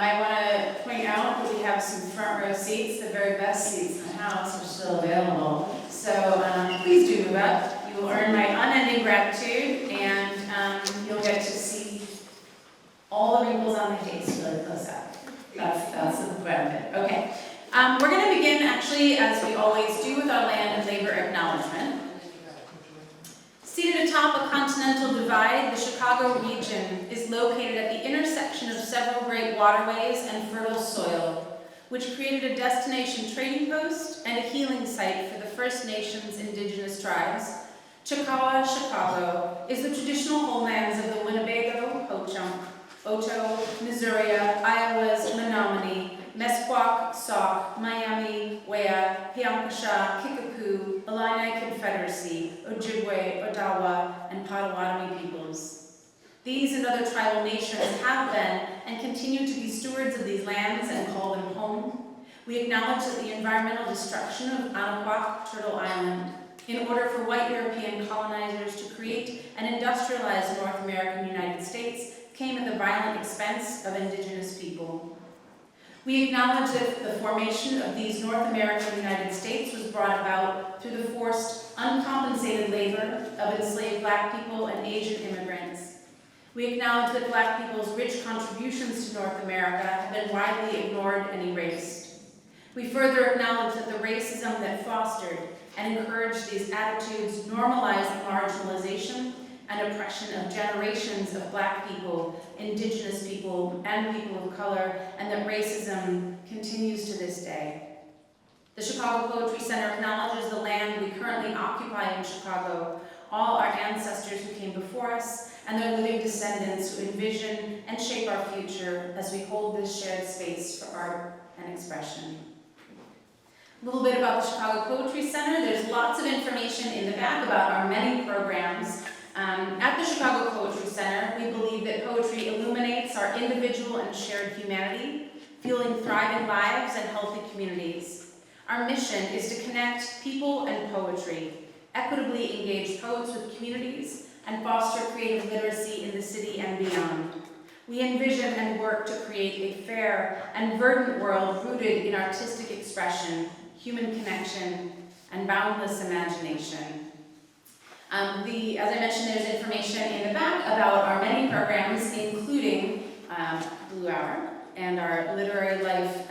I want to point out that we have some front row seats. The very best seats in the house are still available. So please do move up. You will earn my unending gratitude, and you'll get to see all the wrinkles on my face really close up. That's the benefit. Okay. We're going to begin, actually, as we always do, with our land and labor acknowledgement. Seated atop a continental divide, the Chicago region is located at the intersection of several great waterways and fertile soil, which created a destination trading post and a healing site for the First Nations indigenous tribes. Chickawa, Chicago is the traditional homelands of the Winnebago, Ho-Chunk, Oto, Missouri, Iowa's Menominee, Mesquak, Sauk, Miami, Wea, Piankashaw, Kickapoo, Illini Confederacy, Ojibwe, Odawa, and Potawatomi peoples. These and other tribal nations have been and continue to be stewards of these lands and call them home. We acknowledge that the environmental destruction of Anahuac, Turtle Island, in order for white European colonizers to create an industrialized North American United States, came at the violent expense of indigenous people. We acknowledge that the formation of these North American United States was brought about through the forced, uncompensated labor of enslaved Black people and Asian immigrants. We acknowledge that Black people's rich contributions to North America have been widely ignored and erased. We further acknowledge that the racism that fostered and encouraged these attitudes normalized the marginalization and oppression of generations of Black people, indigenous people, and people of color, and that racism continues to this day. The Chicago Poetry Center acknowledges the land we currently occupy in Chicago, all our ancestors who came before us, and their living descendants who envision and shape our future as we hold this shared space for art and expression. A little bit about the Chicago Poetry Center. There's lots of information in the back about our many programs. At the Chicago Poetry Center, we believe that poetry illuminates our individual and shared humanity, fueling thriving lives and healthy communities. Our mission is to connect people and poetry, equitably engage poets with communities, and foster creative literacy in the city and beyond. We envision and work to create a fair and verdant world rooted in artistic expression, human connection, and boundless imagination. As I mentioned, there's information in the back about our many programs, including Blue Hour and our literary life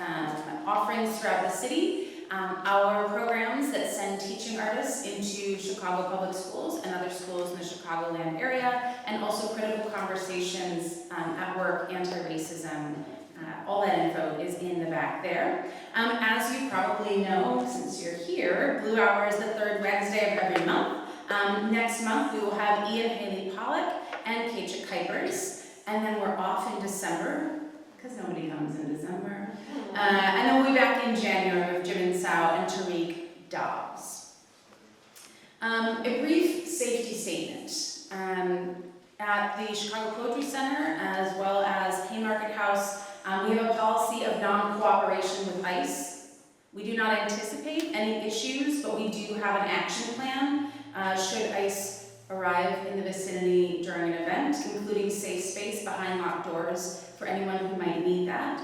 offerings throughout the city, our programs that send teaching artists into Chicago public schools and other schools in the Chicagoland area, and also critical conversations at work, anti-racism. All that info is in the back there. As you probably know, since you're here, Blue Hour is the third Wednesday of every month. Next month we will have Ian Haley Pollock and Keisha Kuipers, and then we're off in December, because nobody comes in December. And then we'll be back in January with Jim Insau and Tariq Dobbs. A brief safety statement. At the Chicago Poetry Center, as well as Haymarket House, we have a policy of non-cooperation with ICE. We do not anticipate any issues, but we do have an action plan should ICE arrive in the vicinity during an event, including safe space behind locked doors for anyone who might need that.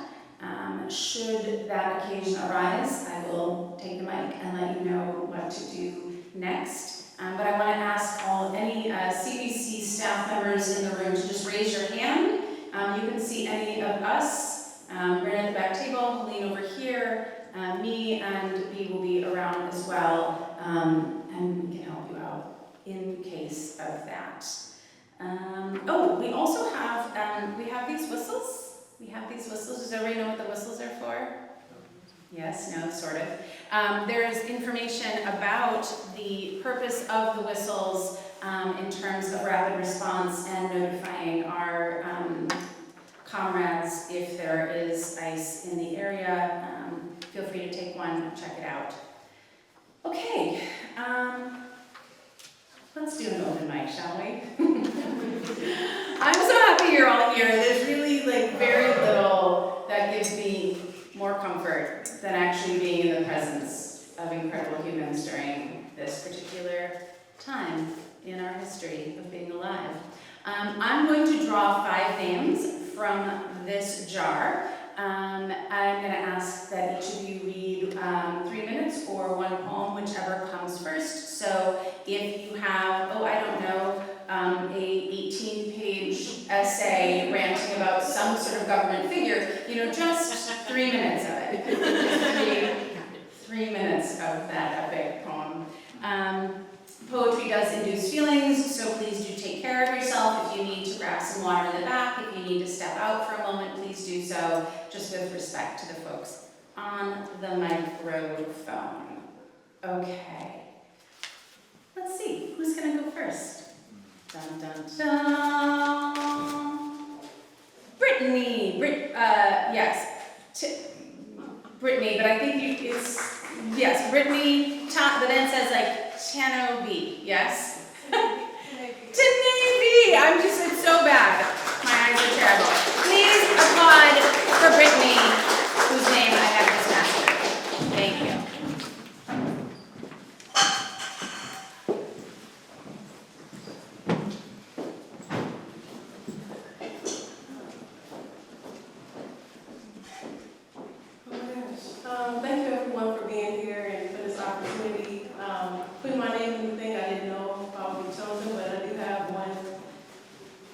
Should that occasion arise, I will take the mic and let you know what to do next. But I want to ask any CBC staff members in the room to just raise your hand. You can see any of us. Right at the back table, Helene over here, me and Bee will be around as well, and we can help you out in case of that. We also have, we have these whistles. Does everybody know what the whistles are for? Yes, no, sort of. There's information about the purpose of the whistles in terms of rapid response and notifying our comrades if there is ICE in the area. Feel free to take one, check it out. Okay, let's do an open mic, shall we? I'm so happy you're all here. There's really very little that gives me more comfort than actually being in the presence of incredible humans during this particular time in our history of being alive. I'm going to draw 5 names from this jar. I'm going to ask that each of you read 3 minutes or one poem, whichever comes first. So if you have, a 18-page essay ranting about some sort of government figure, just 3 minutes of it. Three minutes of that epic poem. Poetry does induce feelings, so please do take care of yourself. If you need to grab some water in the back, if you need to step out for a moment, please do so, just with respect to the folks on the microphone. Okay. Let's see, who's going to go first? Dun, dun, dun. Brittany. Brittany, but I think yes, Brittany, but then it says like Chano B, yes? Tanabe! It's so bad. My eyes are terrible. Please applaud for Brittany, whose name I have just mastered. Thank you. Thank you everyone for being here and for this opportunity. Putting my name in the thing, I didn't know if I would be chosen, but I do have one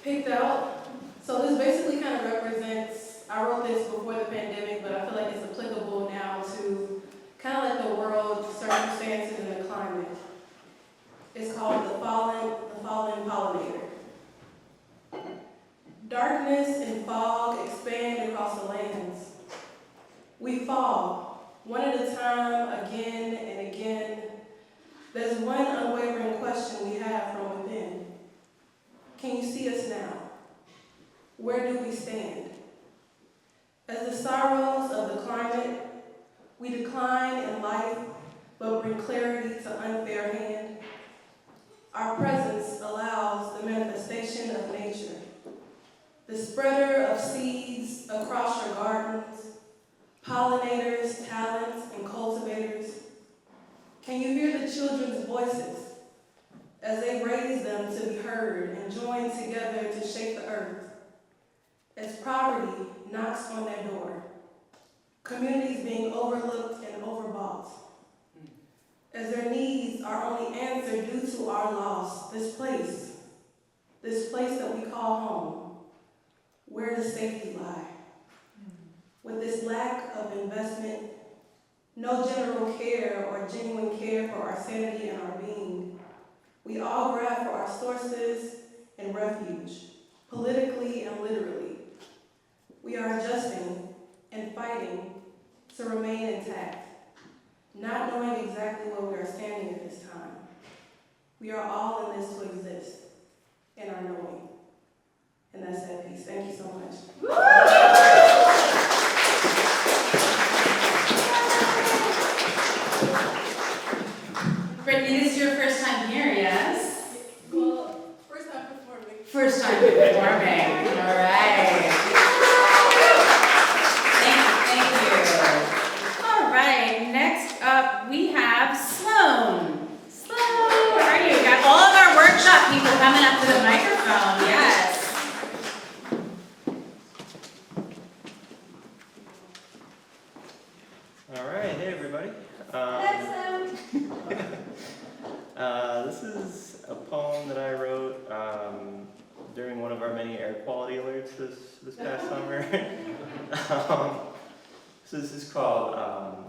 picked out. So this basically kind of represents, I wrote this before the pandemic, but I feel like it's applicable now to kind of like the world circumstances and the climate. It's called The Fallen Pollinator. Darkness and fog expand across the lands. We fall, one at a time, again and again. There's one unwavering question we have from within. Can you see us now? Where do we stand? As the sorrows of the climate, we decline in life, but bring clarity to unfair hand. Our presence allows the manifestation of nature, the spreader of seeds across your gardens, pollinators, talents, and cultivators. Can you hear the children's voices as they raise them to be heard and join together to shape the earth? As poverty knocks on their door, communities being overlooked and overbought, as their needs are only answered due to our loss, this place that we call home, where does safety lie? With this lack of investment, no general care or genuine care for our sanity and our being, we all grab for our sources and refuge, politically and literally. We are adjusting and fighting to remain intact, not knowing exactly where we are standing at this time. We are all in this to exist, and are knowing. And that's that piece. Thank you so much. Brittany, this is your first time here, yes? Well, first time performing. First time performing. All right. Thank you. All right. Next up, we have Sloan. Sloan, where are you? We got all of our workshop people coming up to the microphone. Yes. All right. Hey, everybody. This is a poem that I wrote during one of our many air quality alerts this past summer. So this is called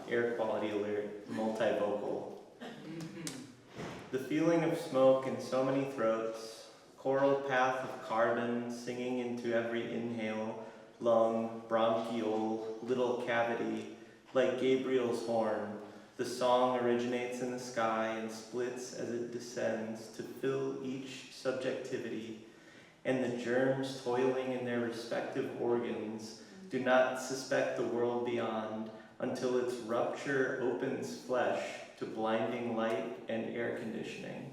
Air Quality Alert Multivocal. The feeling of smoke in so many throats, choral path of carbon singing into every inhale, lung, bronchiole, little cavity, like Gabriel's horn. The song originates in the sky and splits as it descends to fill each subjectivity, and the germs toiling in their respective organs do not suspect the world beyond until its rupture opens flesh to blinding light and air conditioning.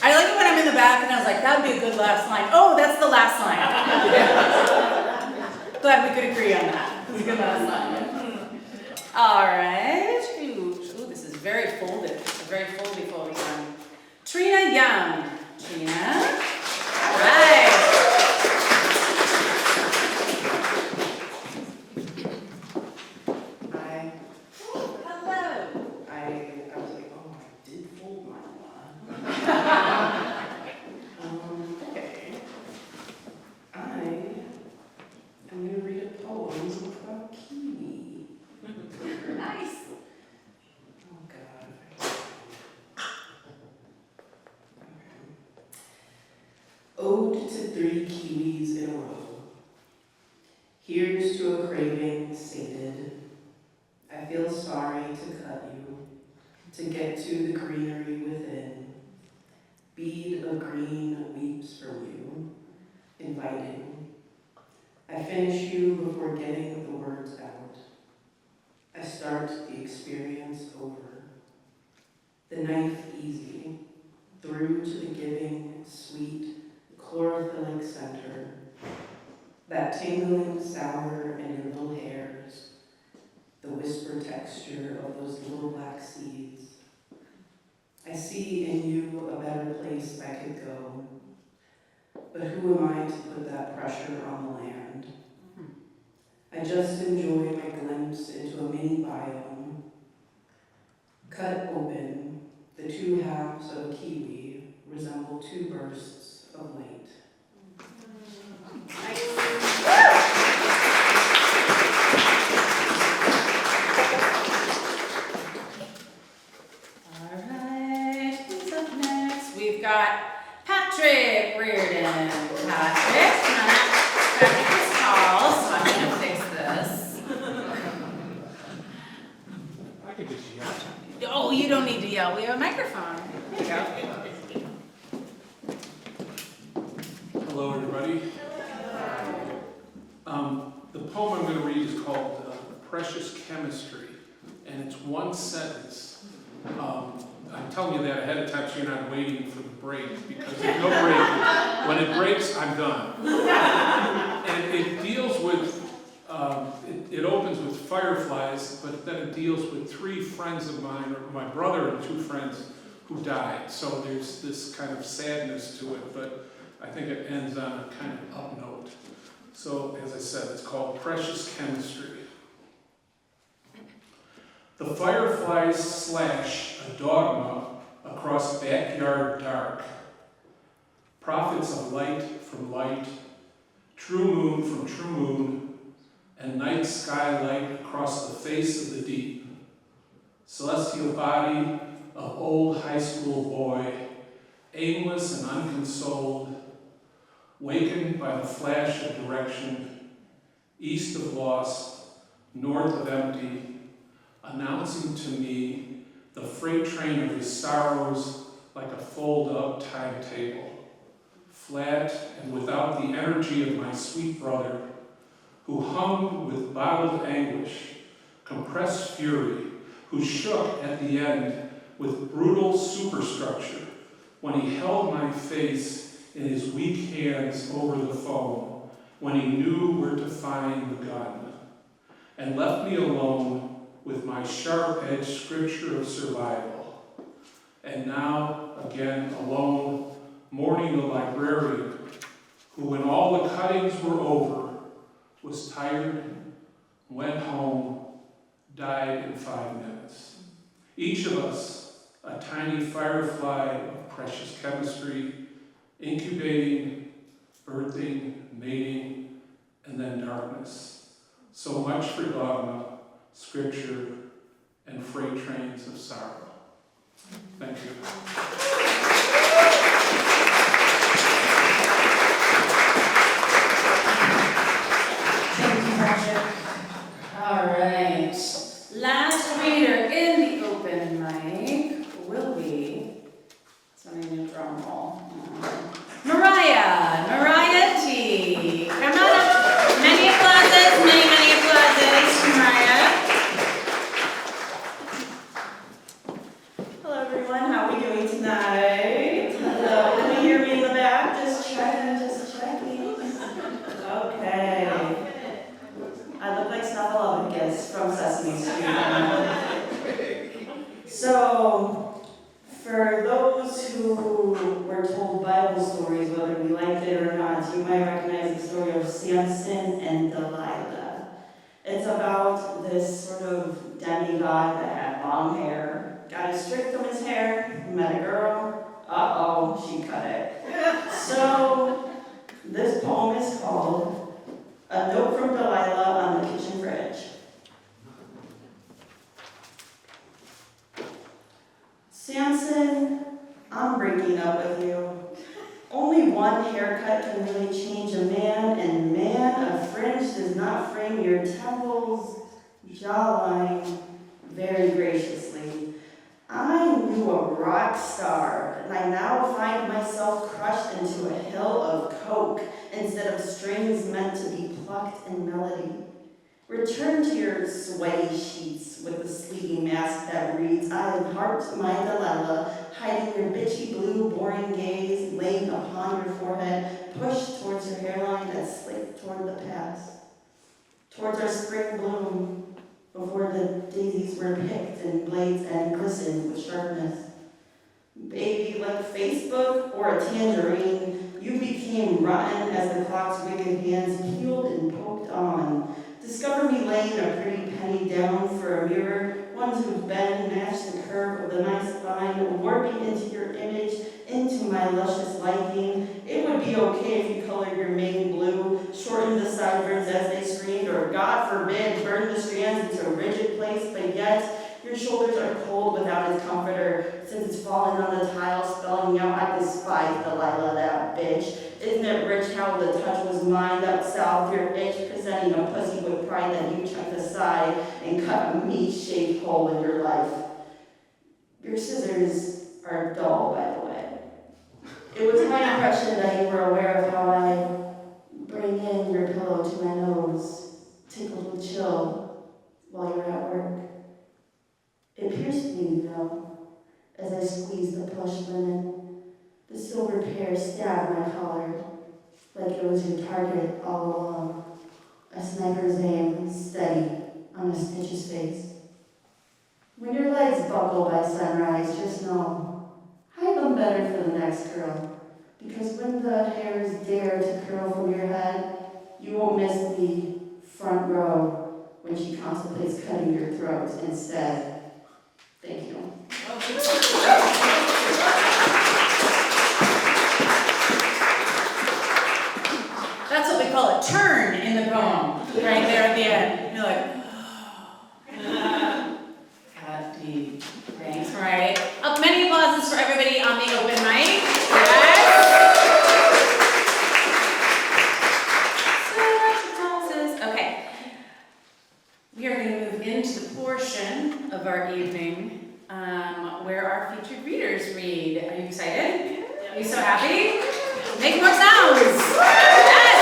I like it when I'm in the back and I was like, that would be a good last line. Oh, that's the last line. Glad we could agree on that. It was a good last line. All right. Ooh, this is very folded. It's a very foldy one. Trina Young. Trina. All right. Hi. Hello. I was like, oh, I did fold mine. Okay. I am going to read a poem about kiwi. Nice. Oh, God. Ode to 3 kiwis in a row. Here's to a craving sated. I feel sorry to cut you, to get to the greenery within. Bead of green weeps from you, inviting. I finish you before getting the words out. I start the experience over. The knife easy, through to the giving, sweet, chlorophyllic center. That tingling sour in your little hairs. The whisper texture of those little black seeds. I see in you a better place I could go. But who am I to put that pressure on the land? I just enjoy my glimpse into a mini biome. Cut open, the 2 halves of a kiwi resemble 2 bursts of light. All right. Who's up next? We've got Patrick Reardon. Patrick, is tall, so I'm going to fix this. I could just yell. Oh, you don't need to yell. We have a microphone. There you go. Hello, everybody. The poem I'm going to read is called Precious Chemistry, and it's 1 sentence. I'm telling you that ahead of time so you're not waiting for the break, because there's no break. When it breaks, I'm done. And it deals with, it opens with fireflies, but then it deals with 3 friends of mine, or my brother and 2 friends who died. So there's this kind of sadness to it, but I think it ends on a kind of up note. So, as I said, it's called Precious Chemistry. The fireflies slash a dogma across backyard dark. Prophets of light from light, true moon from true moon, and night skylight across the face of the deep. Celestial body of old high school boy, aimless and unconsoled, wakened by the flash of direction, east of lost, north of empty, announcing to me the freight train of his sorrows like a fold-up timetable, flat and without the energy of my sweet brother, who hummed with bottled anguish, compressed fury, who shook at the end with brutal superstructure when he held my face in his weak hands over the phone, when he knew where to find the gun, and left me alone with my sharp-edged scripture of survival. And now, again, alone, mourning the librarian, who, when all the cuttings were over, was tired, went home, died in 5 minutes. Each of us, a tiny firefly of precious chemistry, incubating, birthing, mating, and then darkness. So much for dogma, scripture, and freight trains of sorrow. Thank you. Thank you, Patrick. All right. Last reader in the open mic will be, so I need a drum roll. Mariah T. Come on up. Many applauses, many applauses, Mariah. Hello everyone, how are we doing tonight? Hello, can you hear me in the back? Just checking. Okay. I look like Snuffleupagus from Sesame Street. guy that had long hair. Got his strip from his hair, met a girl. Uh-oh, she cut it. So, this poem is called A Note from Delilah on the Kitchen Fridge. Samson, I'm breaking up with you. Only one haircut can really change a man, and man, a fringe does not frame your temples, jawline very graciously. I knew a rock star, and I now find myself crushed into a hill of coke instead of strings meant to be plucked in melody. Return to your sweaty sheets with the sleepy mask that reads, I have harped my Delilah, hiding your bitchy blue, boring gaze, laying upon your forehead, pushed towards your hairline that slicked toward the past, towards our spring bloom, before the daisies were picked and blades and glistened with sharpness. Baby, like Facebook or a tangerine, you became rotten as the clock's wicked hands peeled and poked on. Discover me laying a pretty penny down for a mirror, one whose bend matched the curve of the nice line, warping into your image, into my luscious liking. It would be okay if you colored your mane blue, shortened the sideburns as they screamed, or God forbid, burned the strands into a rigid place, but yet your shoulders are cold without its comforter, since it's fallen on the tile, spelling out, I despise Delilah, that bitch. Isn't it rich how the touch was mine up south, your itch presenting a pussy with pride that you chucked aside and cut a meat-shaped hole in your life. Your scissors are dull, by the way. It was my impression that you were aware of how I bring in your pillow to my nose, tickled with chill while you're at work. It pierced me, though, as I squeezed the plush linen. The silver pear stabbed my collar, like it was your target all along. A sniper's aim, steady, on a snitch's face. When your legs buckle by sunrise, just know, hide them better for the next girl. Because when the hairs dare to curl from your head, you won't miss the front row when she contemplates cutting your throat instead. Thank you. That's what we call a turn in the poem, right there at the end. You're like, got deep. Thanks, right? Many applauses for everybody on the open mic. Yes. Okay. We are going to move into the portion of our evening where our featured readers read. Are you excited? Are you so happy? Make more sounds. Yes,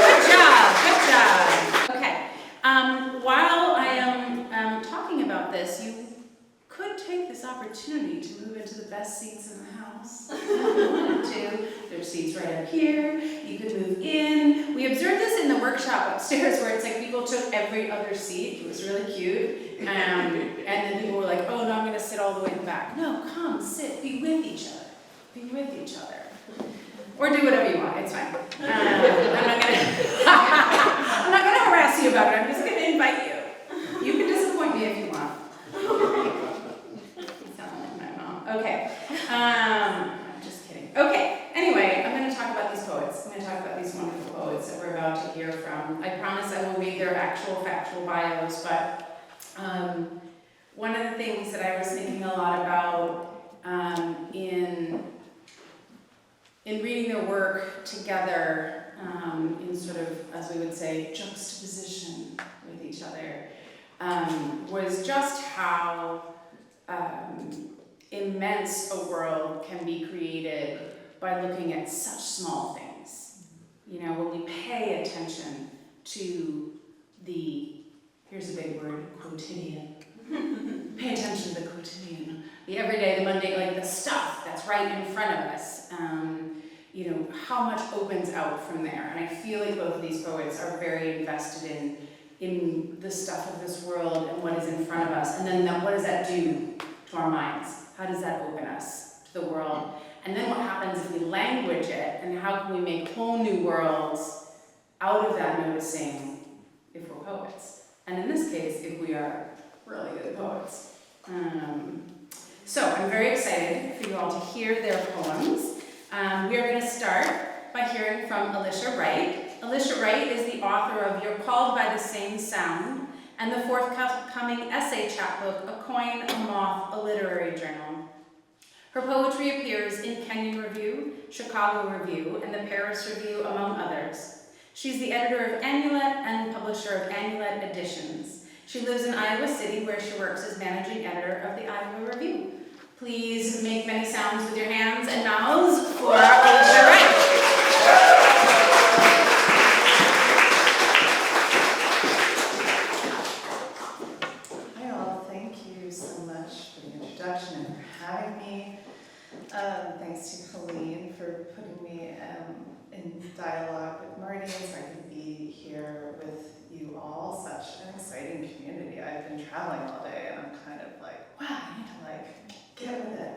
good job. Okay. While I am talking about this, you could take this opportunity to move into the best seats in the house. If you wanted to. There's seats right up here. You could move in. We observed this in the workshop upstairs where it's like people took every other seat. It was really cute. And then people were like, oh, no, I'm going to sit all the way in the back. No, come, sit, be with each other. Be with each other. Or do whatever you want, it's fine. I'm not going to harass you about it, I'm just going to invite you. You can disappoint me if you want. You sound like my mom. Okay. I'm just kidding. Okay, anyway, I'm going to talk about these poets. I'm going to talk about these wonderful poets that we're about to hear from. I promise I will read their actual factual bios, but one of the things that I was thinking a lot about in reading their work together, in sort of, as we would say, juxtaposition with each other, was just how immense a world can be created by looking at such small things. You know, when we pay attention to the, here's a big word, quotidian. Pay attention to the quotidian, the everyday, the mundane, like the stuff that's right in front of us. You know, how much opens out from there. And I feel like both of these poets are very invested in the stuff of this world and what is in front of us. And then what does that do to our minds? How does that open us to the world? And then what happens if we language it? And how can we make whole new worlds out of that noticing if we're poets? And in this case, if we are really good poets. So I'm very excited for you all to hear their poems. We are going to start by hearing from Alicia Wright. Alicia Wright is the author of You're Called by the Same Sound and the forthcoming essay chapbook, A Coin, a Moth, a Literary Journal. Her poetry appears in Kenyon Review, Chicago Review, and the Paris Review, among others. She's the editor of Amulet and publisher of Amulet Editions. She lives in Iowa City, where she works as managing editor of the Iowa Review. Please make many sounds with your hands and mouths for Alicia Wright. Hi all, thank you so much for the introduction and for having me. Thanks to Colleen for putting me in dialogue with Marty so I can be here with you all. Such an exciting community. I've been traveling all day and I'm kind of like, wow, I need to get with it.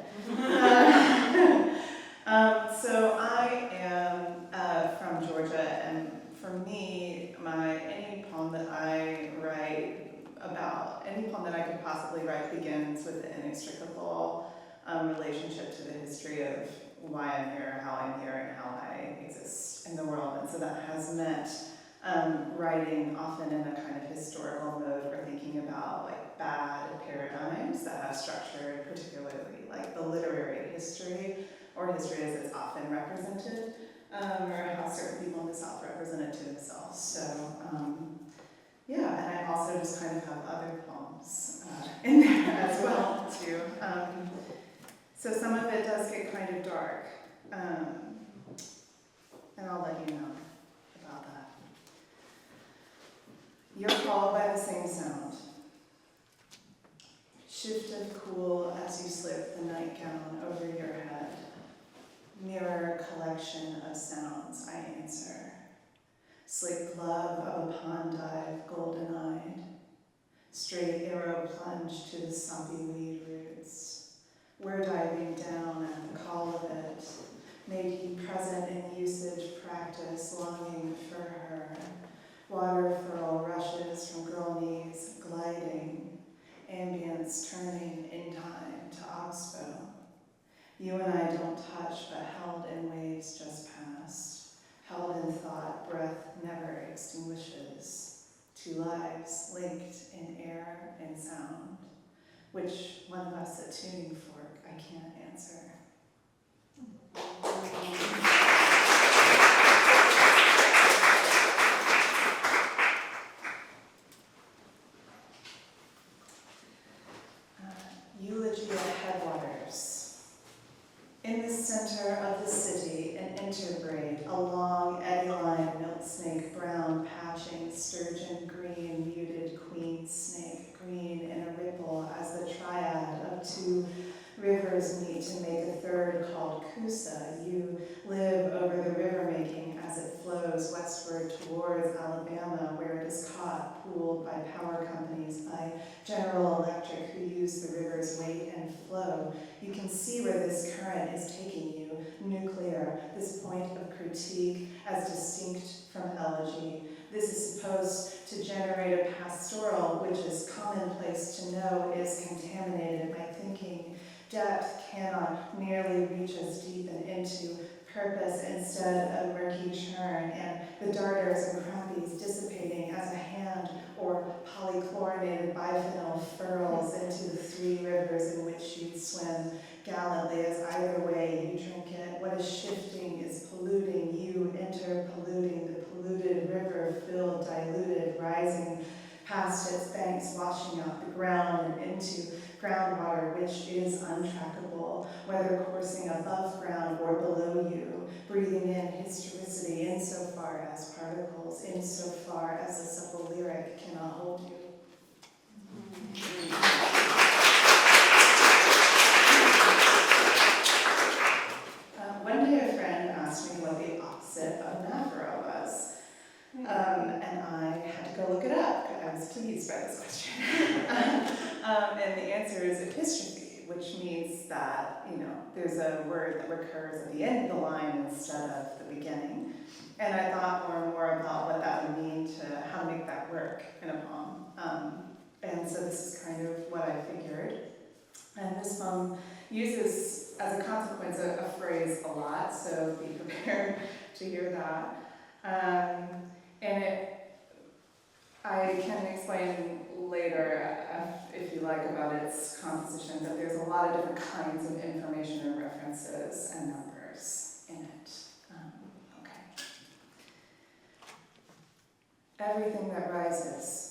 So I am from Georgia, and for me, any poem that I write about, any poem that I could possibly write begins with an inextricable relationship to the history of why I'm here, how I'm here, and how I exist in the world. And so that has meant writing often in a kind of historical mode or thinking about like bad paradigms that have structured particularly like the literary history or history as it's often represented, or how certain people in the South represent it to themselves. So yeah, and I also just kind of have other poems in there as well too. So some of it does get kind of dark, and I'll let you know about that. You're called by the same sound. Shifted cool as you slip the nightgown over your head. Mirror collection of sounds, I answer. Slick glove of a pond dive, golden-eyed. Straight arrow plunge to the soppy weed roots. We're diving down at the call of it. Made you present in usage practice, longing for her. Water furl rushes from girl knees, gliding. Ambience turning in time to oxbow. You and I don't touch, but held in waves just past. Held in thought, breath never extinguishes. Two lives linked in air and sound. Which one of us a tuning fork, I can't answer. Eulogy at Headwaters. In the center of the city, an interbraid, a long eddy line, milk snake brown, patching, sturgeon green, muted queen snake green in a ripple as the triad of two rivers meet to make a third called Coosa. You live over the river making as it flows westward towards Alabama, where it is caught, pooled by power companies, by General Electric, who use the river's weight and flow. You can see where this current is taking you, nuclear, this point of critique as distinct from elegy. This is supposed to generate a pastoral, which is commonplace to know is contaminated by thinking. Depth cannot nearly reach as deep and into purpose, instead a murky churn, and the darters and crappies dissipating as a hand or polychlorinated biphenyl furls into the three rivers in which you swim gallantly, as either way you drink it. What is shifting is polluting, you enter polluting, the polluted river filled, diluted, rising past its banks, washing out the ground and into groundwater, which is untrackable, whether coursing above ground or below you, breathing in historicity insofar as particles, insofar as a supple lyric cannot hold you. One day a friend asked me what the opposite of Nafra was, and I had to go look it up. I was pleased by this question. And the answer is epistrophe, which means that, there's a word that recurs at the end of the line instead of the beginning. And I thought more and more about what that would mean to how to make that work in a poem. And so this is kind of what I figured. And this poem uses, as a consequence, a phrase a lot, so be prepared to hear that. I can explain later, if you like, about its composition, but there's a lot of different kinds of information and references and numbers in it. Okay. Everything that rises.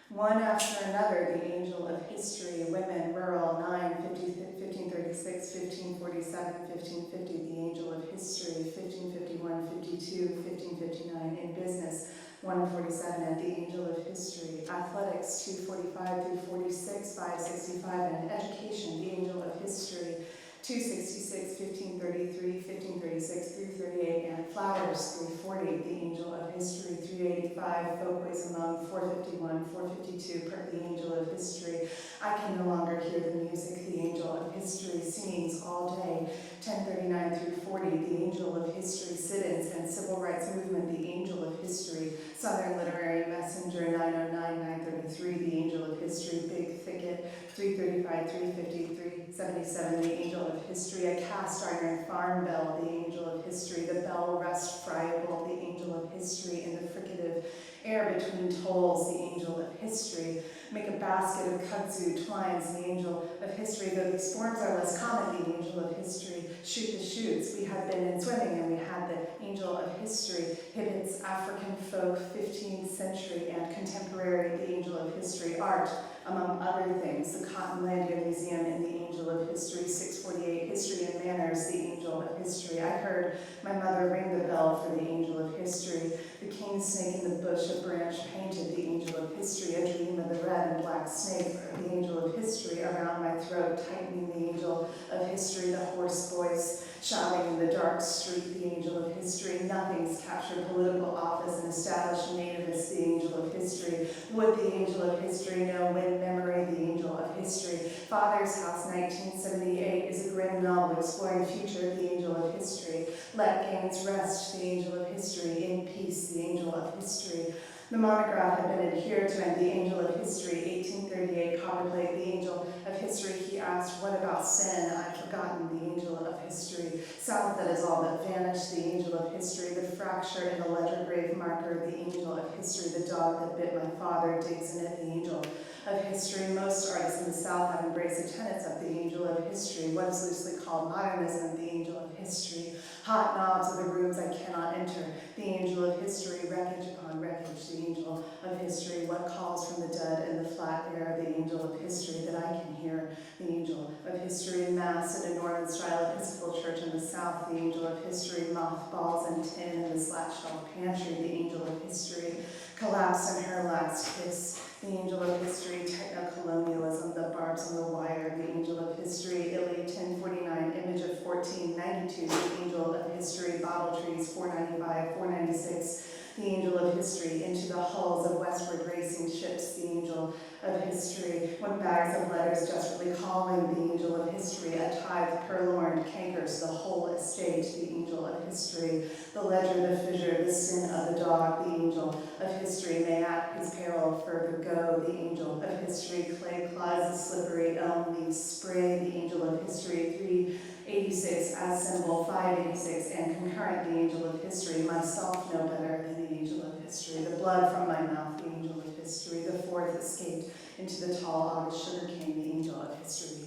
One after another, the angel of history, women, rural, 1536, 1547, 1550, the angel of history, 1551, 52, 1559, in business, 147, at the angel of history, athletics, 245 through 46, 565, and education, the angel of history, 266, 1533, 1536 through 38, and flowers, 340, the angel of history, 385, folkways among, 451, 452, the angel of history. I can no longer hear the music, the angel of history, singings all day, 1039 through 40, the angel of history, sit-ins and civil rights movement, the angel of history, Southern Literary Messenger, 909, 933, the angel of history, Big Thicket, 335, 350, 377, the angel of history, a cast iron farm bell, the angel of history, the bell rest friable, the angel of history, in the fricative air between tolls, the angel of history, make a basket of kudzu twines, the angel of history, though these forms are less common, the angel of history, shoot the shoots, we had been in swimming and we had the angel of history, Hibbett's African folk, 15th century and contemporary, the angel of history, art, among other things, the Cottonlandia Museum and the angel of history, 648, history and manners, the angel of history. I heard my mother ring the bell for the angel of history, the king snake in the bush, a branch painted, the angel of history, a dream of the red and black snake, the angel of history, around my throat, tightening, the angel of history, the hoarse voice, shouting in the dark street, the angel of history, nothing's captured political office and established nativists, the angel of history, would the angel of history know when memory, the angel of history, Father's House, 1978, is a grim novel exploring future, the angel of history, Let Gaines Rest, the angel of history, In Peace, the angel of history. The monograph had been adhered to, and the angel of history, 1838, copperplate, the angel of history. He asked, what about sin? I've forgotten, the angel of history. South, that is all that vanished, the angel of history. The fracture in the ledger grave marker, the angel of history. The dog that bit my father digs in it, the angel of history. Most artists in the South have embraced the tenets of the angel of history, what is loosely called modernism, the angel of history. Hot knobs of the rooms I cannot enter, the angel of history. Wreckage upon wreckage, the angel of history. What calls from the dead in the flat air, the angel of history that I can hear, the angel of history. Mass in a Northern-style Episcopal church in the South, the angel of history. Mothballs and tin in the slat-shelf pantry, the angel of history. Collapse in her last kiss, the angel of history. Techno-colonialism, the barbs on the wire, the angel of history. Italy, 1049, image of 1492, the angel of history. Bottle trees, 495, 496, the angel of history. Into the hulls of westward racing ships, the angel of history. When bags of letters desperately calling, the angel of history. A tithe purloined cankers the whole estate, the angel of history. The ledger, the fissure, the sin of the dog, the angel of history. May at his peril further go, the angel of history. Clay clods, the slippery elm leaves spray, the angel of history. 386 as symbol, 586 and concurrent, the angel of history. Myself no better than the angel of history. The blood from my mouth, the angel of history. The fourth escaped into the tall August sugar cane, the angel of history.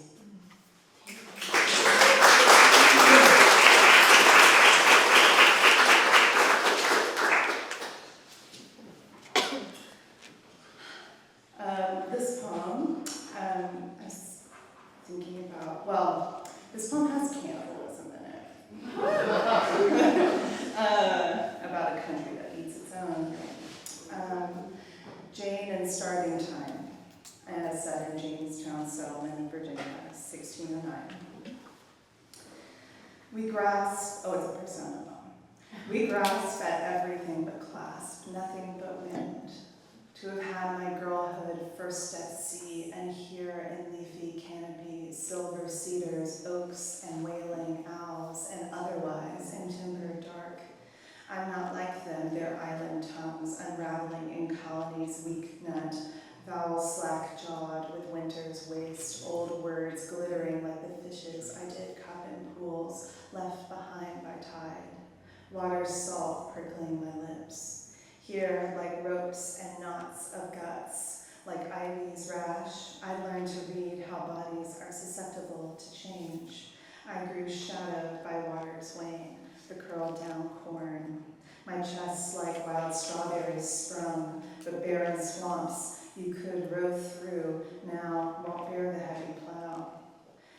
This poem, I was thinking about, well, this poem has cannibalism in it. About a country that eats its own. Jane and Starving Time, set in Jamestown settlement in Virginia, 1609. We grasp, oh, it's a persona poem. We grasp at everything but clasp, nothing but wind. To have had my girlhood first at sea, and here in leafy canopies, silver cedars, oaks, and wailing owls, and otherwise in timber dark. I'm not like them, their island tongues unraveling in colonies weak net, vowels slack-jawed with winter's waste, old words glittering like the fishes I did cup in pools left behind by tide. Water's salt prickling my lips. Here, like ropes and knots of guts, like ivy's rash, I learned to read how bodies are susceptible to change. I grew shadowed by water's wane, the curled down corn. My chest like wild strawberries sprung, but barren swamps you could row through now won't bear the heavy plow.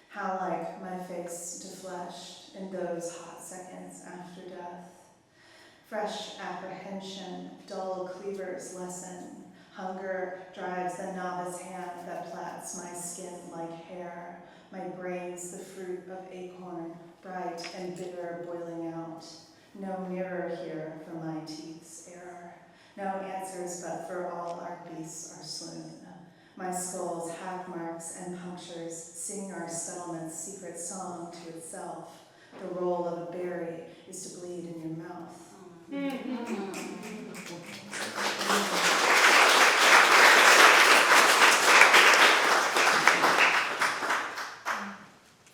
How like my face defleshed in those hot seconds after death. Fresh apprehension, dull cleavers lessen. Hunger drives the novice hand that plats my skin like hair. My brain's the fruit of acorn, bright and bitter boiling out. No mirror here for my teeth's error. No answers but for all our beasts are swoon. My skull's hack marks and punctures sing our settlement's secret song to itself. The role of a berry is to bleed in your mouth.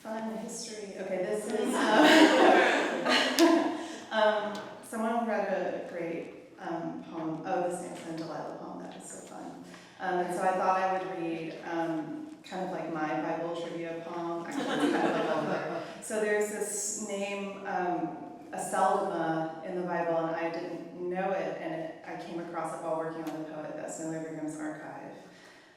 Fun history. Okay, this is someone read a great poem. Oh, the Samson and Delilah poem. That was so fun. And so I thought I would read kind of like my Bible trivia poem. Actually, it's kind of like over. So there's this name, Aceldama, in the Bible, and I didn't know it, and I came across it while working on the poet at Snow Abrams archive.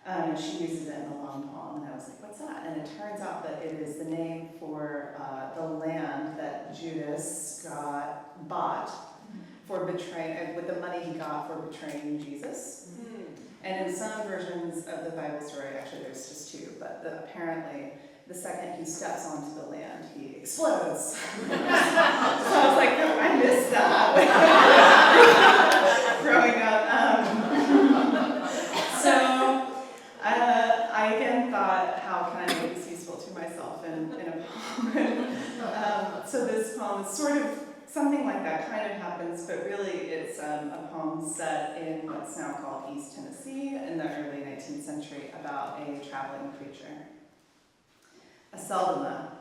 And she uses it in a long poem, and I was like, what's that? And it turns out that it is the name for the land that Judas bought for betraying, with the money he got for betraying Jesus. And in some versions of the Bible story, actually there's just two, but apparently the second he steps onto the land, he explodes. So I was like, oh, I missed that. Growing up. So I again thought, how can I make this useful to myself in a poem? So this poem is sort of something like that kind of happens, but really it's a poem set in what's now called East Tennessee in the early 19th century about a traveling preacher. Aceldama,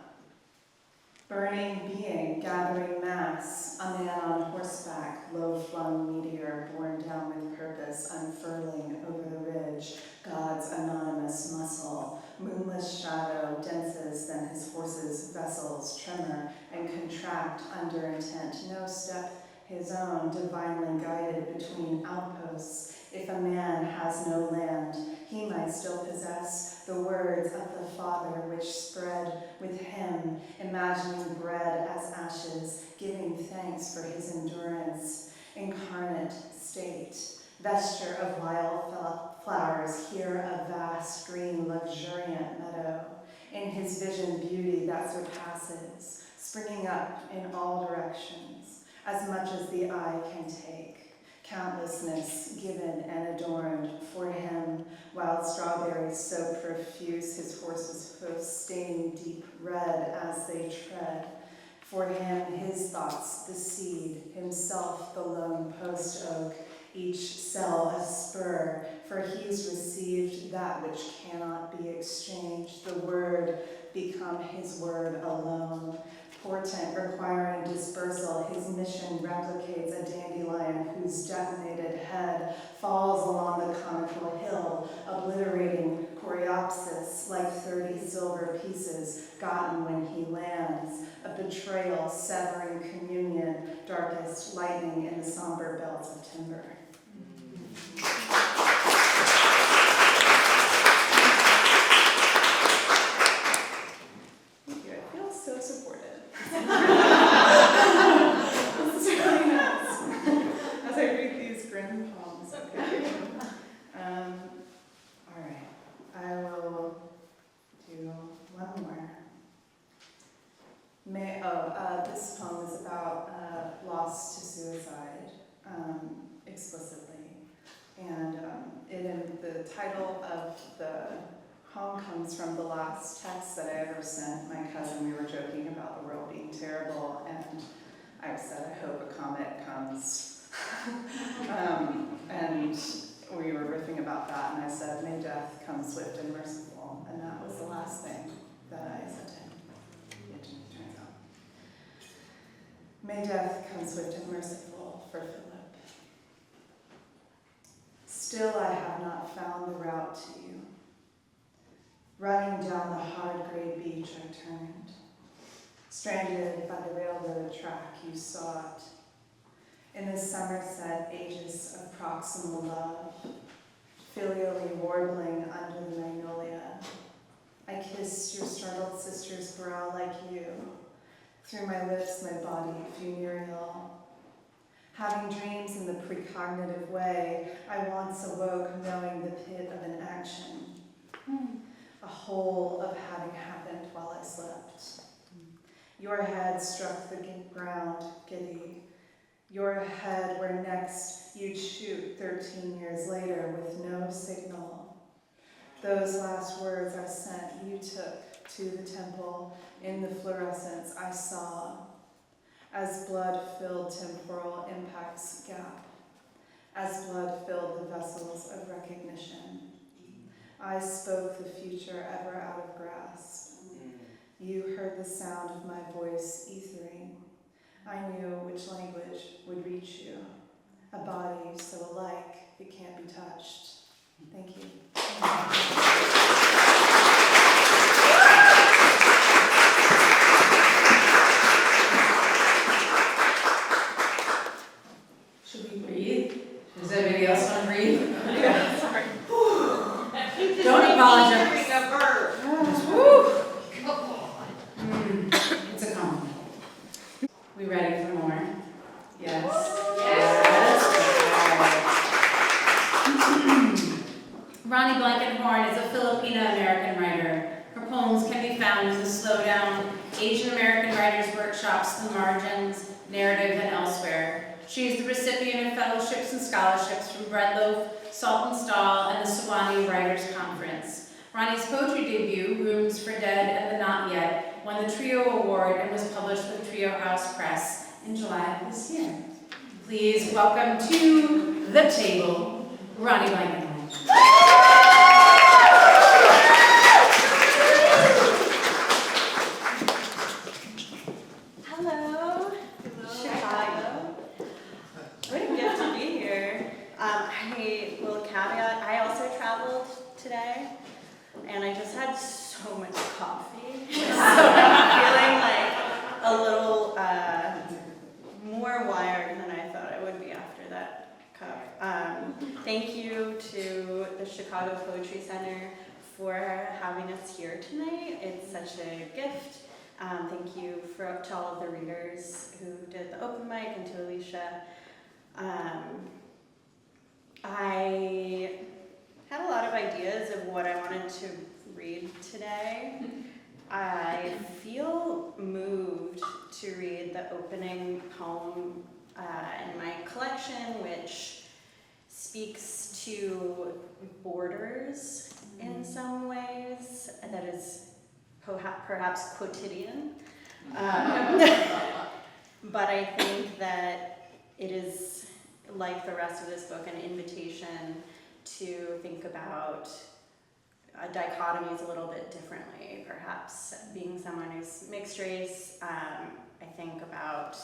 burning being, gathering mass, a man on horseback, low-flung meteor, borne down with purpose, unfurling over the ridge, God's anonymous muscle, moonless shadow, denses than his horse's vessels, tremor and contract under intent, no step his own, divinely guided between outposts. If a man has no land, he might still possess the words of the Father which spread with him, imagining bread as ashes, giving thanks for his endurance, incarnate state, vesture of wild flowers, here a vast green luxuriant meadow, in his vision beauty that surpasses, springing up in all directions, as much as the eye can take. Countlessness given and adorned for him, wild strawberries so profuse his horse's hoofs staining deep red as they tread. For him, his thoughts the seed, himself the lone post oak, each cell a spur, for he's received that which cannot be exchanged, the word become his word alone. Portent requiring dispersal, his mission replicates a dandelion whose detonated head falls along the conical hill, obliterating coreopsis like 30 silver pieces gotten when he lands, a betrayal severing communion, darkest lightning in the somber belts of timber. Thank you, I feel so supported. This is really nice. As I read these grim poems, okay. All right, I will do one more. This poem is about loss to suicide, explicitly, and the title of the poem comes from the last text that I ever sent my cousin. We were joking about the world being terrible, and I said, I hope a comet comes. And we were riffing about that, and I said, "May death come swift and merciful," and that was the last thing that I said to him. It turns out. May death come swift and merciful for Philip. Still I have not found the route to you. Running down the hard gray beach I turned. Stranded by the railroad track you sought. In the Somerset aegis of proximal love, filially warbling under the magnolia, I kissed your startled sister's brow like you, through my lips, my body funereal. Having dreams in the precognitive way, I once awoke knowing the pit of an action, a whole of having happened while I slept. Your head struck the ground, giddy. Your head where next you'd shoot 13 years later with no signal. Those last words I sent you took to the temple in the fluorescence I saw as blood filled temporal impacts gap, as blood filled the vessels of recognition. I spoke the future ever out of grasp. You heard the sound of my voice ethering. I knew which language would reach you. A body so alike it can't be touched. Thank you. Should we breathe? Does anybody else want to breathe? Sorry. Don't apologize. Woo. It's a compliment. We ready for more? Yes. Yes. Rhoni Blankenhorn is a Filipino-American writer. Her poems can be found in the Slowdown, Asian American Writers Workshops, The Margins, Narrative, and elsewhere. She is the recipient of fellowships and scholarships from Breadloaf, Salt and Stall, and the Sewanee Writers Conference. Rhoni's poetry debut, Rooms for Dead and the Not Yet, won the Trio Award and was published with Trio House Press in July of this year. Please welcome to the table, Rhoni Blankenhorn. Hello, Chicago. What a gift to be here. I will caveat, I also traveled today, and I just had so much coffee. So I'm feeling like a little more wired than I thought I would be after that cup. Thank you to the Chicago Poetry Center for having us here tonight. It's such a gift. Thank you to all of the readers who did the open mic and to Alicia. I had a lot of ideas of what I wanted to read today. I feel moved to read the opening poem in my collection, which speaks to borders in some ways, that is perhaps quotidian. But I think that it is, like the rest of this book, an invitation to think about dichotomies a little bit differently, perhaps. Being someone who's mixed race, I think about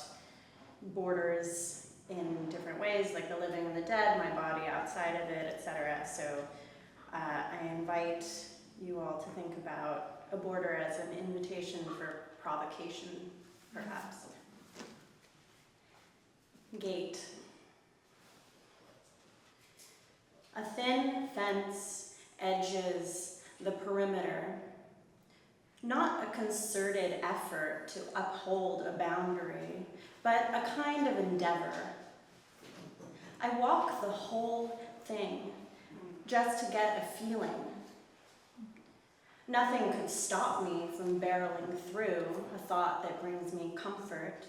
borders in different ways, like the living and the dead, my body outside of it, etc. So I invite you all to think about a border as an invitation for provocation, perhaps. Gate. A thin fence edges the perimeter, not a concerted effort to uphold a boundary, but a kind of endeavor. I walk the whole thing just to get a feeling. Nothing could stop me from barreling through a thought that brings me comfort.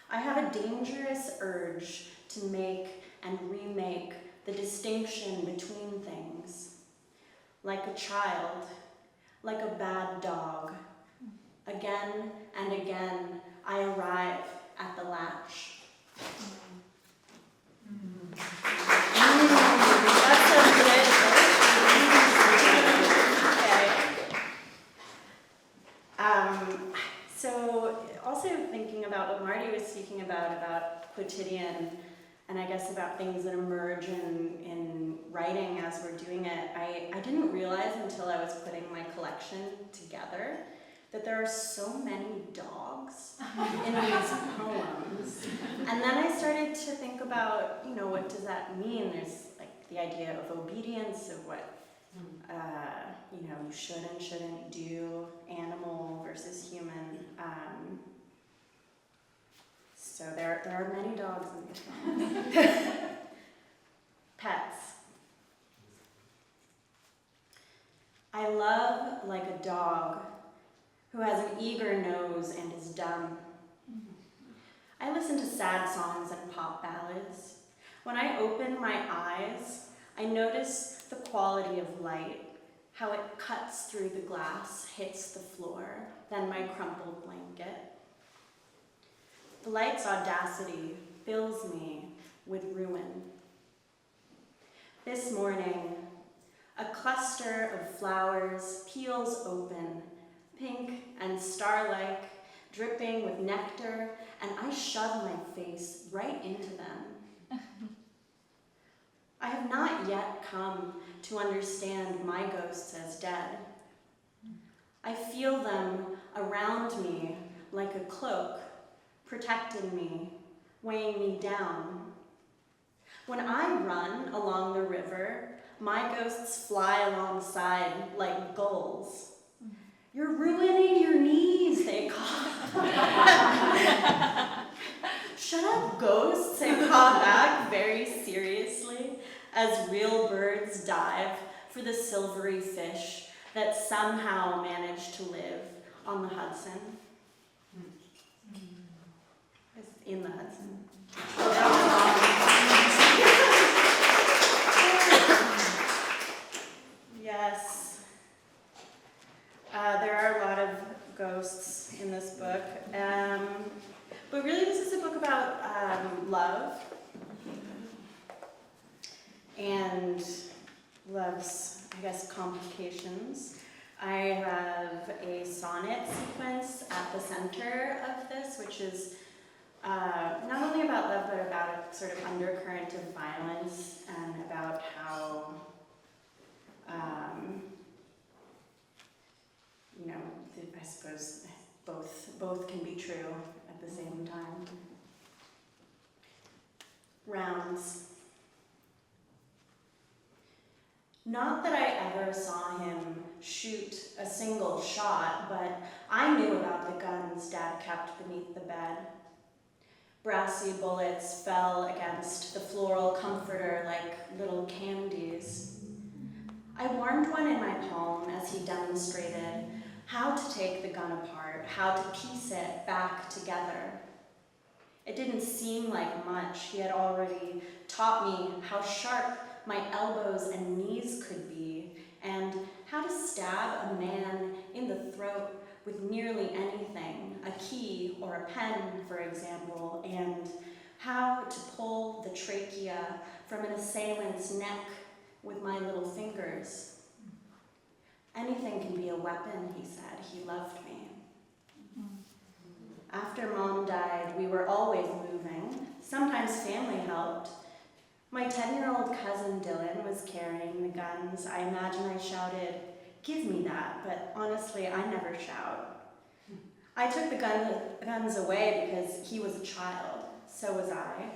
I have a dangerous urge to make and remake the distinction between things. Like a child, like a bad dog. Again and again, I arrive at the latch. about what Marty was speaking about quotidian, and I guess about things that emerge in writing as we're doing it. I didn't realize until I was putting my collection together that there are so many dogs in these poems. And then I started to think about, what does that mean? There's like the idea of obedience, of what, you should and shouldn't do, animal versus human. So there are many dogs in these poems. Pets. I love like a dog who has an eager nose and is dumb. I listen to sad songs and pop ballads. When I open my eyes, I notice the quality of light, how it cuts through the glass, hits the floor, then my crumpled blanket. The light's audacity fills me with ruin. This morning, a cluster of flowers peels open, pink and star-like, dripping with nectar, and I shove my face right into them. I have not yet come to understand my ghosts as dead. I feel them around me like a cloak, protecting me, weighing me down. When I run along the river, my ghosts fly alongside like gulls. You're ruining your knees, they call. Shut up, ghosts, they call back very seriously as real birds dive for the silvery fish that somehow managed to live on the Hudson. In the Hudson. Yes. There are a lot of ghosts in this book. But really this is a book about love. And love's, I guess, complications. I have a sonnet sequence at the center of this, which is not only about love, but about a sort of undercurrent of violence and about how, I suppose both can be true at the same time. Rounds. Not that I ever saw him shoot a single shot, but I knew about the guns Dad kept beneath the bed. Brassy bullets fell against the floral comforter like little candies. I warmed one in my palm as he demonstrated how to take the gun apart, how to piece it back together. It didn't seem like much. He had already taught me how sharp my elbows and knees could be, and how to stab a man in the throat with nearly anything, a key or a pen, for example, and how to pull the trachea from an assailant's neck with my little fingers. Anything can be a weapon, he said. He loved me. After Mom died, we were always moving. Sometimes family helped. My 10-year-old cousin Dylan was carrying the guns. I imagine I shouted, "Give me that," but honestly, I never shout. I took the guns away because he was a child. So was I.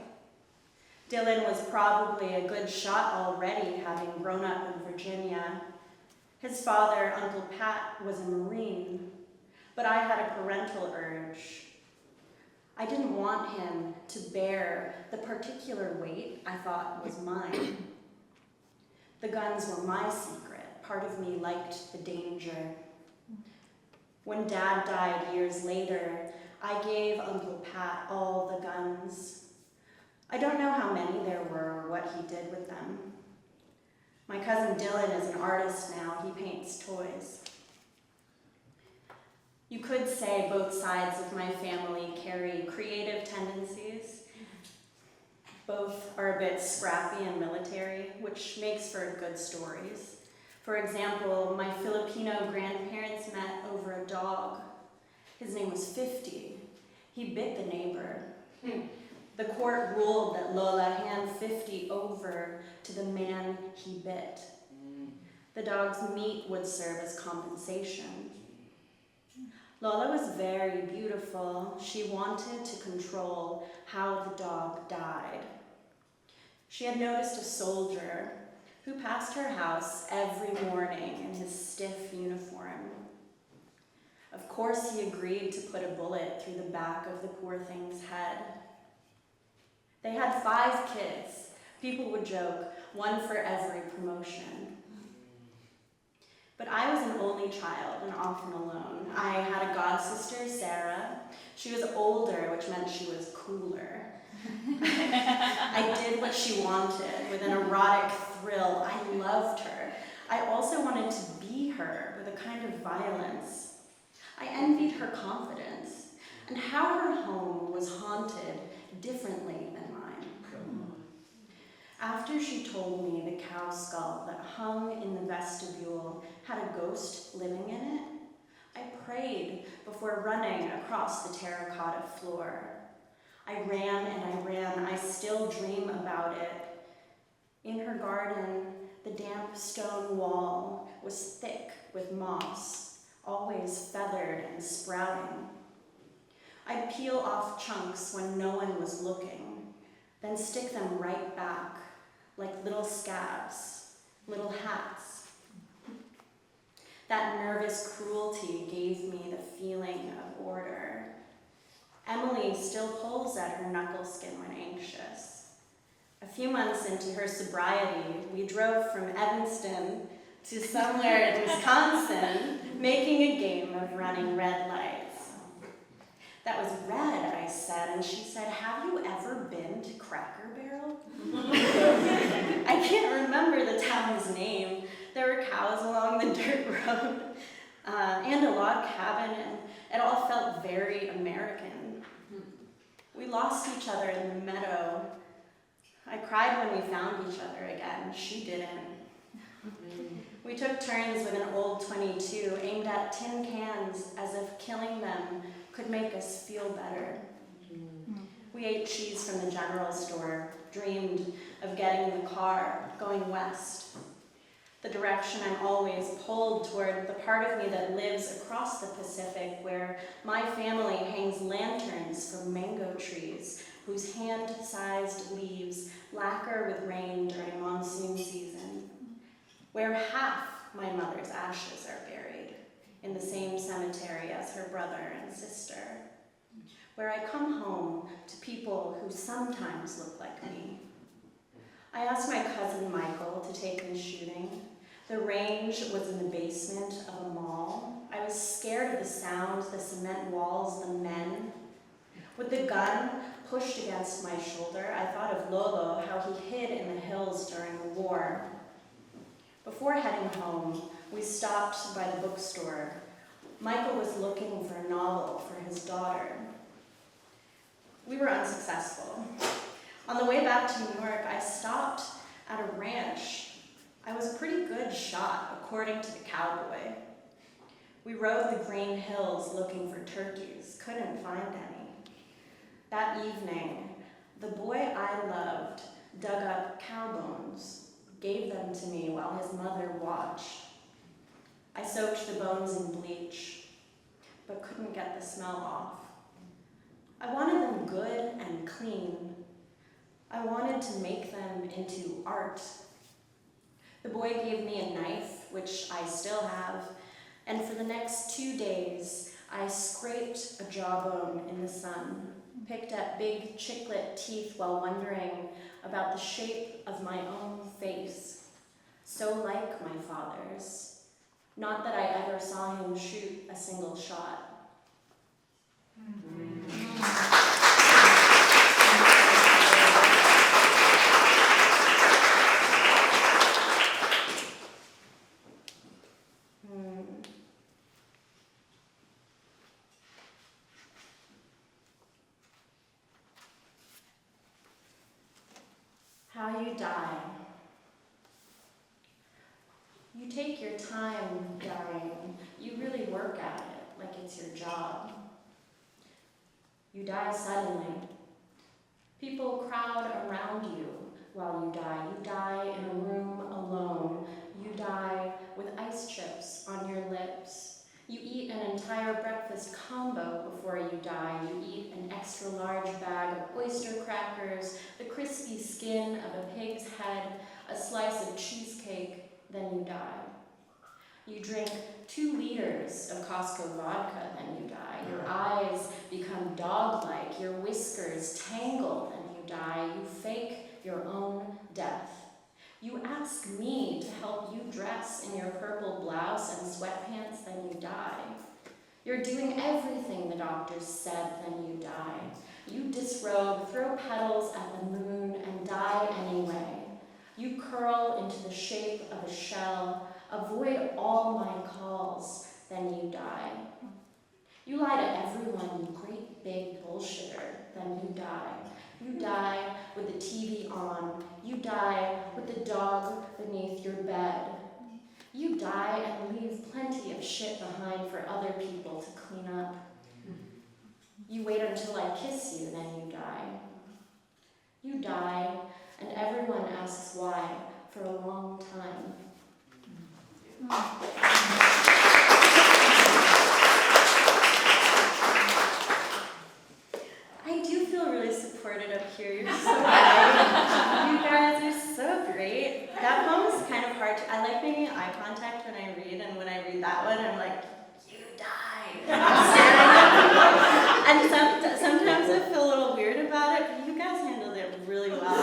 Dylan was probably a good shot already, having grown up in Virginia. His father, Uncle Pat, was a Marine, but I had a parental urge. I didn't want him to bear the particular weight I thought was mine. The guns were my secret. Part of me liked the danger. When Dad died years later, I gave Uncle Pat all the guns. I don't know how many there were or what he did with them. My cousin Dylan is an artist now. He paints toys. You could say both sides of my family carry creative tendencies. Both are a bit scrappy and military, which makes for good stories. For example, my Filipino grandparents met over a dog. His name was 50. He bit the neighbor. The court ruled that Lola hand 50 over to the man he bit. The dog's meat would serve as compensation. Lola was very beautiful. She wanted to control how the dog died. She had noticed a soldier who passed her house every morning in his stiff uniform. Of course, he agreed to put a bullet through the back of the poor thing's head. They had 5 kids. People would joke, 1 for every promotion. But I was an only child and often alone. I had a god-sister, Sarah. She was older, which meant she was cooler. I did what she wanted with an erotic thrill. I loved her. I also wanted to be her with a kind of violence. I envied her confidence and how her home was haunted differently than mine. After she told me the cow skull that hung in the vestibule had a ghost living in it, I prayed before running across the terracotta floor. I ran and I ran. I still dream about it. In her garden, the damp stone wall was thick with moss, always feathered and sprouting. I'd peel off chunks when no one was looking, then stick them right back, like little scabs, little hats. That nervous cruelty gave me the feeling of order. Emily still pulls at her knuckle skin when anxious. A few months into her sobriety, we drove from Evanston to somewhere in Wisconsin, making a game of running red lights. That was red, I said, and she said, "Have you ever been to Cracker Barrel?" I can't remember the town's name. There were cows along the dirt road and a log cabin, and it all felt very American. We lost each other in the meadow. I cried when we found each other again. She didn't. We took turns with an old .22 aimed at tin cans as if killing them could make us feel better. We ate cheese from the general store, dreamed of getting in the car, going west. The direction I'm always pulled toward, the part of me that lives across the Pacific, where my family hangs lanterns from mango trees whose hand-sized leaves lacquer with rain during monsoon season, where half my mother's ashes are buried in the same cemetery as her brother and sister, where I come home to people who sometimes look like me. I asked my cousin Michael to take me shooting. The range was in the basement of a mall. I was scared of the sound, the cement walls, the men. With the gun pushed against my shoulder, I thought of Lolo, how he hid in the hills during the war. Before heading home, we stopped by the bookstore. Michael was looking for a novel for his daughter. We were unsuccessful. On the way back to New York, I stopped at a ranch. I was a pretty good shot, according to the cowboy. We rode the green hills looking for turkeys, couldn't find any. That evening, the boy I loved dug up cow bones, gave them to me while his mother watched. I soaked the bones in bleach, but couldn't get the smell off. I wanted them good and clean. I wanted to make them into art. The boy gave me a knife, which I still have, and for the next 2 days, I scraped a jawbone in the sun, picked at big chiclet teeth while wondering about the shape of my own face, so like my father's. Not that I ever saw him shoot a single shot. How you die. You take your time dying. You really work at it like it's your job. You die suddenly. People crowd around you while you die. You die in a room alone. You die with ice chips on your lips. You eat an entire breakfast combo before you die. You eat an extra large bag of oyster crackers, the crispy skin of a pig's head, a slice of cheesecake, then you die. You drink 2 liters of Costco vodka, then you die. Your eyes become dog-like, your whiskers tangle, then you die. You fake your own death. You ask me to help you dress in your purple blouse and sweatpants, then you die. You're doing everything the doctors said, then you die. You disrobe, throw petals at the moon, and die anyway. You curl into the shape of a shell, avoid all my calls, then you die. You lie to everyone, you great big bullshitter, then you die. You die with the TV on. You die with the dog beneath your bed. You die and leave plenty of shit behind for other people to clean up. You wait until I kiss you, then you die. You die, and everyone asks why for a long time. I do feel really supported up here. You're so right. You guys are so great. That poem is kind of hard. I like making eye contact when I read, and when I read that one, I'm like, you die. I'm staring at people. And sometimes I feel a little weird about it, but you guys handled it really well.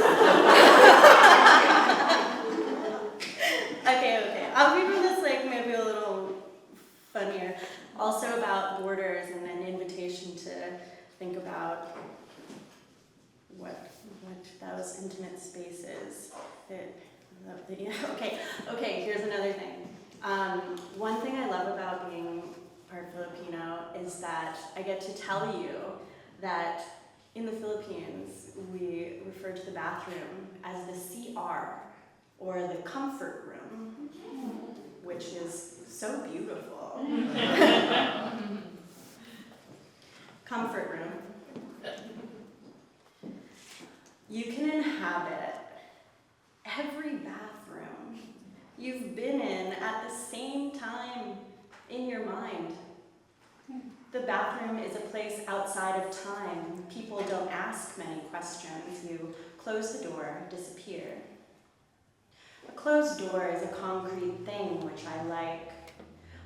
Okay. I'll read this maybe a little funnier. Also about borders and an invitation to think about what those intimate spaces Okay, here's another thing. One thing I love about being part Filipino is that I get to tell you that in the Philippines, we refer to the bathroom as the CR, or the comfort room, which is so beautiful. Comfort room. You can inhabit every bathroom you've been in at the same time in your mind. The bathroom is a place outside of time. People don't ask many questions. You close the door, disappear. A closed door is a concrete thing, which I like.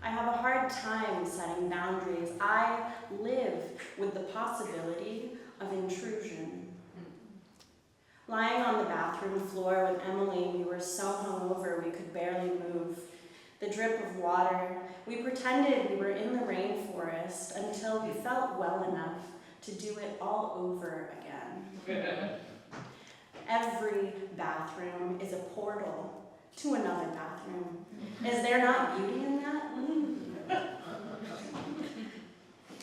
I have a hard time setting boundaries. I live with the possibility of intrusion. Lying on the bathroom floor with Emily, we were so hungover we could barely move. The drip of water, we pretended we were in the rainforest until we felt well enough to do it all over again. Every bathroom is a portal to another bathroom. Is there not beauty in that?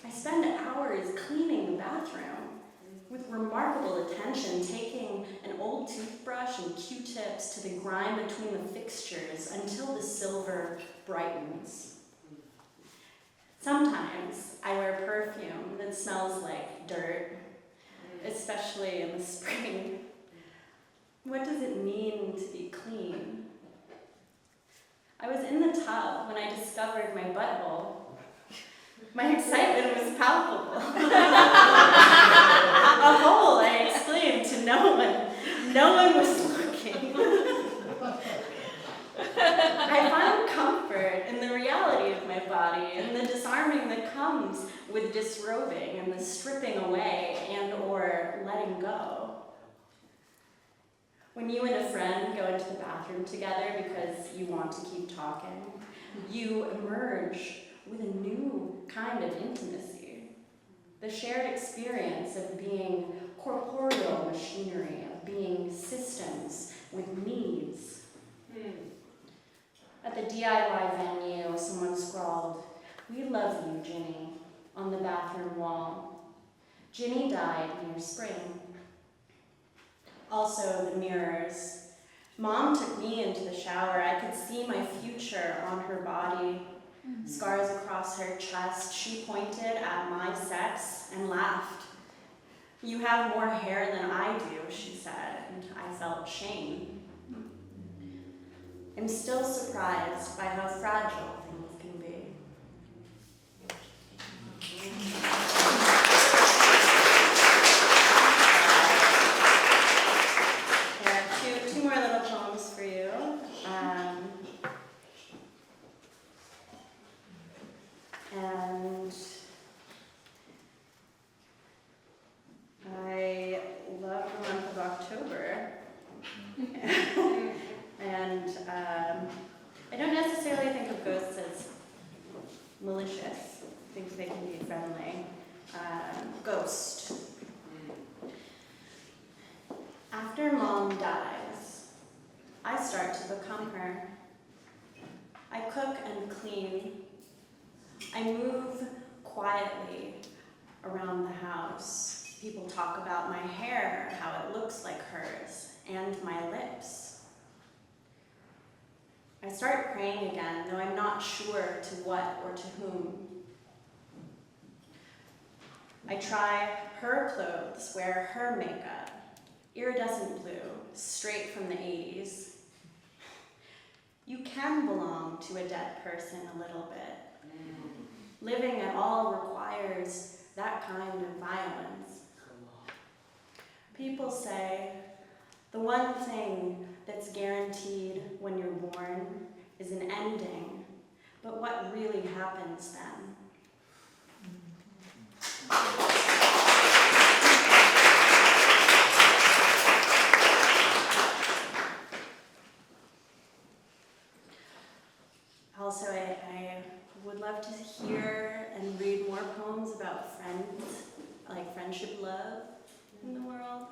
I spend hours cleaning the bathroom with remarkable attention, taking an old toothbrush and Q-tips to the grime between the fixtures until the silver brightens. Sometimes I wear perfume that smells like dirt, especially in the spring. What does it mean to be clean? I was in the tub when I discovered my butthole. My excitement was palpable. A hole, I exclaimed to no one. No one was looking. I found comfort in the reality of my body and the disarming that comes with disrobing and the stripping away and or letting go. When you and a friend go into the bathroom together because you want to keep talking, you emerge with a new kind of intimacy. The shared experience of being corporeal machinery, of being systems with needs. At the DIY venue, someone scrawled, "We love you, Ginny," on the bathroom wall. Ginny died near spring. Also, the mirrors. Mom took me into the shower. I could see my future on her body. Scars across her chest. She pointed at my sex and laughed. You have more hair than I do, she said, and I felt shame. I'm still surprised by how fragile things can be. There are two more little poems for you. And I love the month of October. And I don't necessarily think of ghosts as malicious. I think they can be friendly. Ghost. After Mom dies, I start to become her. I cook and clean. I move quietly around the house. People talk about my hair, how it looks like hers, and my lips. I start praying again, though I'm not sure to what or to whom. I try her clothes, wear her makeup, iridescent blue, straight from the 80s. You can belong to a dead person a little bit. Living at all requires that kind of violence. People say the one thing that's guaranteed when you're born is an ending, but what really happens then? Also, I would love to hear and read more poems about friends, like friendship, love in the world.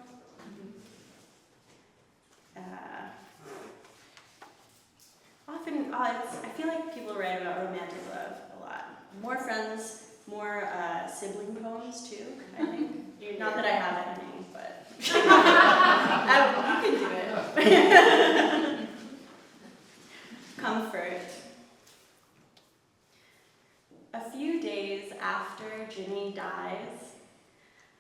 I feel like people write about romantic love a lot. More friends, more sibling poems too, I think. Not that I have any, but you can do it. Comfort. A few days after Ginny dies,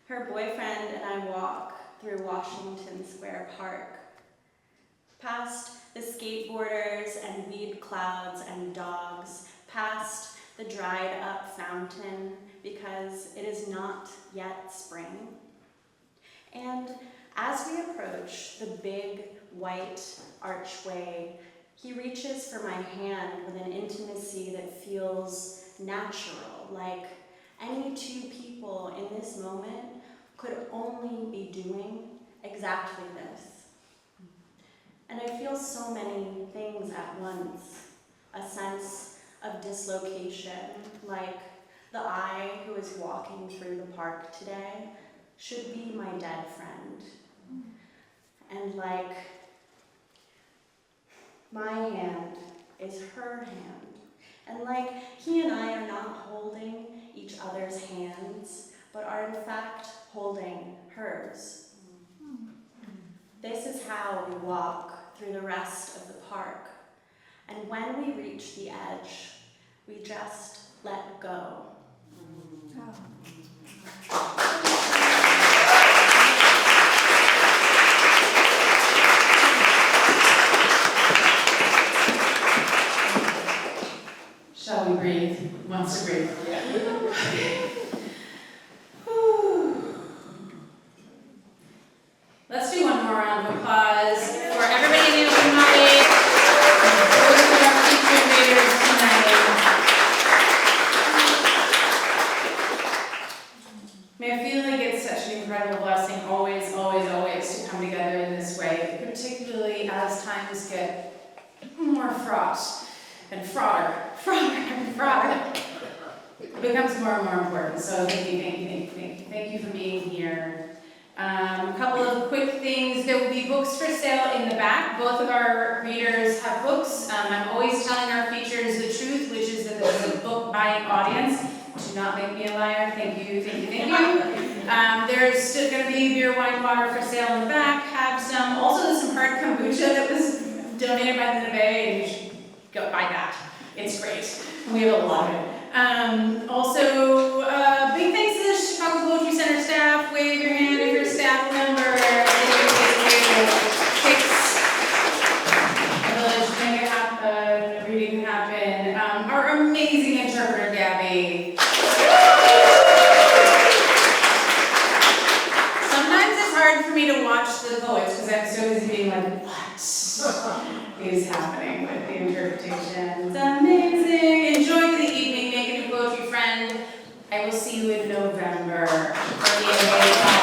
her boyfriend and I walk through Washington Square Park, past the skateboarders and weed clouds and dogs, past the dried up fountain because it is not yet spring. And as we approach the big white archway, he reaches for my hand with an intimacy that feels natural, like any two people in this moment could only be doing exactly this. And I feel so many things at once. A sense of dislocation, like the I who is walking through the park today should be my dead friend. And like my hand is her hand. And like he and I are not holding each other's hands, but are in fact holding hers. This is how we walk through the rest of the park. And when we reach the edge, we just let go. Shall we breathe? Who wants to breathe? Let's do one more round of applause for everybody in the open mic, those of our featured readers tonight. May I feel like it's such an incredible blessing always, always, always to come together in this way, particularly as times get more fraught and fraughter. It becomes more and more important. So thank you for being here. A couple of quick things. There will be books for sale in the back. Both of our readers have books. I'm always telling our features the truth, which is that there's a book buying audience. Do not make me a liar. Thank you. There's still going to be beer, wine, water for sale in the back. Have some. Also, there's some hard kombucha that was donated by the Bay, and you should go buy that. It's great. We have a lot of it. Also, big thanks to the Chicago Poetry Center staff. Wave your hand I will see you in November for the